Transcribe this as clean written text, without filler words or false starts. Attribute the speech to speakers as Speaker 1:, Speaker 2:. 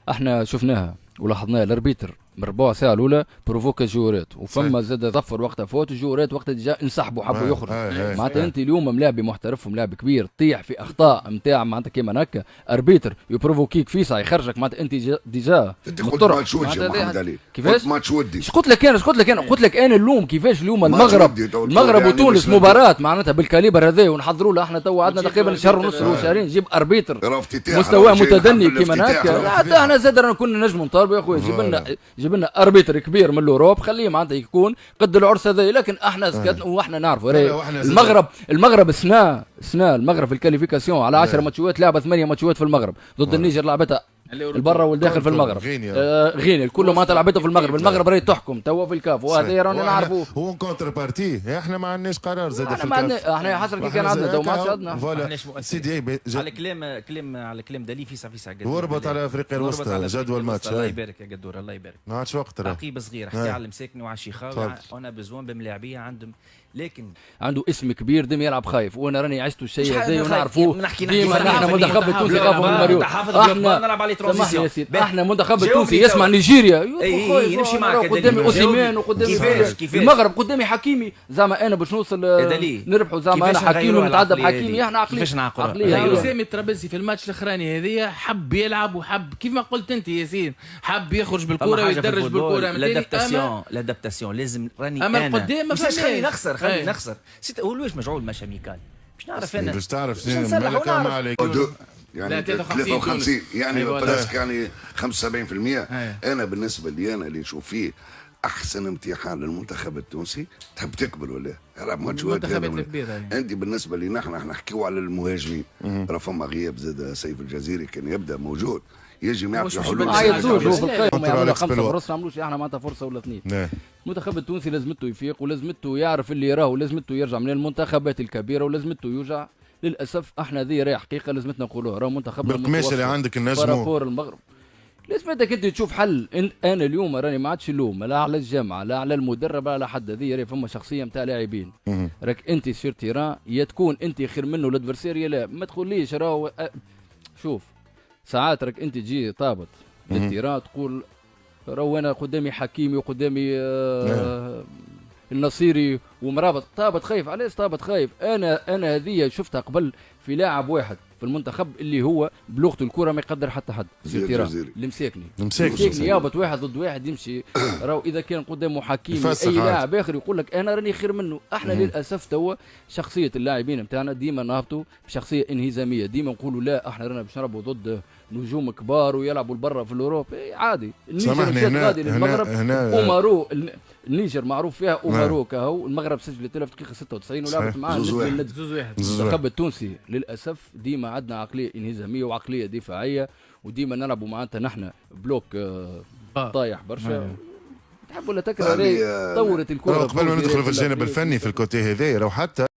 Speaker 1: احنا شفناها ولاحظناها الاربيتر من ربع ساعه الاولى بروفوكا جورات، وفما زاد ظفر وقتها فوت الجورات وقتها جا انسحبوا حبوا يخرجوا. معناتها انت اليوم ملاعبي محترف وملاعب كبير تطيح في اخطاء نتاع معناتها كيما هكا اربيتر يبروفوكيك فيسع يخرجك، معناتها انت ديجا
Speaker 2: انت قلت ماتش ودي يا محمد علي،
Speaker 1: كيفاش
Speaker 2: ماتش ودي.
Speaker 1: ايش قلت لك انا قلت لك انا اللوم كيفاش اليوم المغرب
Speaker 2: يعني
Speaker 1: وتونس مباراه معناتها بالكاليبر هذا ونحضروا له احنا تو عندنا تقريبا شهر ونص ولا شهرين نجيب اربيتر مستواه متدني كيما هكا. حتى احنا زاد رانا كنا نجموا نطالبوا يا خويا جيب لنا اربيتر كبير من الاوروب خليه معناتها يكون قد العرس هذا، لكن احنا سكتنا واحنا نعرفوا المغرب سنا المغرب في الكاليفيكاسيون على 10 ماتشات لعبه 8 ماتشات في المغرب ضد النيجر لعبتها البرا والداخل في المغرب. غينيا الكل ما لعبته في المغرب. المغرب راهي تحكم توا في الكاف وهذا رانا نعرفوه.
Speaker 3: هو كونتر بارتي احنا ما عندناش قرار زاد في الكاف.
Speaker 1: احنا حسب كي كان عندنا تو ماتش عندنا
Speaker 3: سيدي
Speaker 4: على كلام دالي فيسع قدور
Speaker 3: وربط على افريقيا الوسطى جدول ماتش.
Speaker 4: الله يبارك يا قدور الله يبارك.
Speaker 3: ما عادش وقت
Speaker 4: تعقيب صغير حكي على المساكن وعلى الشيخاوي. انا بزوان بملاعبيه عندهم لكن
Speaker 1: عنده اسم كبير ديما يلعب خايف، وانا راني عشت الشيء هذا ونعرفوه. ديما احنا منتخب التونسي خاف من المريوط. احنا منتخب التونسي يسمع نيجيريا
Speaker 4: نمشي معك
Speaker 1: قدامي اوسيمان وقدامي
Speaker 4: كيفاش
Speaker 1: المغرب قدامي حكيمي زعما انا باش نوصل نربحوا زعما انا حكيمي ونتعدى بحكيمي. احنا عقليه
Speaker 5: سامي الترابلسي في الماتش الاخراني هذيا حب يلعب وحب كيف ما قلت انت ياسين حب يخرج بالكره ويدرج بالكره.
Speaker 4: الادابتاسيون لازم راني
Speaker 5: اما القدام ما فهمش.
Speaker 4: خليني نخسر هو ليش مجعول مش ميكال باش نعرف انا
Speaker 3: باش تعرف مالك ما عليك
Speaker 2: يعني 53 يعني براسك يعني 75%. انا بالنسبه لي انا اللي نشوف فيه احسن امتحان للمنتخب التونسي تحب تقبل ولا يلعب ماتشات انت بالنسبه لي نحن نحكيو على المهاجمين. راه فما غياب زاد سيف الجزيري كان يبدا موجود يجي ما يعطي حلول.
Speaker 1: يعيطوش في القيم يعملوا 5 فرص ما عملوش احنا معناتها فرصه ولا اثنين. المنتخب التونسي لازمته يفيق ولازمته يعرف اللي يراه ولازمته يرجع من المنتخبات الكبيره ولازمته يرجع. للاسف احنا هذه راهي حقيقه لازمتنا نقولوها راه منتخب
Speaker 3: بالقماش اللي عندك النجم
Speaker 1: بارابور المغرب. لازمتك انت تشوف حل. انا اليوم راني ما عادش اللوم لا على الجامعه لا على المدرب لا على حد. هذه راهي فما شخصيه نتاع لاعبين. راك انت سير تيران يا تكون انت خير منه الادفرسير يا لا. ما تقوليش راهو شوف ساعات راك انت تجي طابط للتيران تقول راهو انا قدامي حكيمي وقدامي النصيري ومرابط. طابط خايف علاش طابط خايف؟ انا هذه شفتها قبل في لاعب واحد في المنتخب اللي هو بلغته الكره ما يقدر حتى حد. اللي مساكني يابط واحد ضد واحد يمشي. راهو اذا كان قدامه حكيمي اي لاعب اخر يقول لك انا راني خير منه. احنا للاسف توا شخصيه اللاعبين نتاعنا ديما نهبطوا بشخصيه انهزاميه. ديما نقولوا لا احنا رانا باش نلعبوا ضد نجوم كبار ويلعبوا برا في الاوروب. عادي النيجر غادي للمغرب ومارو. النيجر معروف فيها ومارو كهو. المغرب سجلت له في دقيقه 96 ولعبت معاه 2-1. المنتخب التونسي للاسف ديما عندنا عقليه انهزاميه وعقليه دفاعيه وديما نلعبوا معناتها نحن بلوك طايح برشا. تحب ولا تكره طورت الكره
Speaker 3: قبل ما ندخل في الجانب الفني في الكوتي هذا لو حتى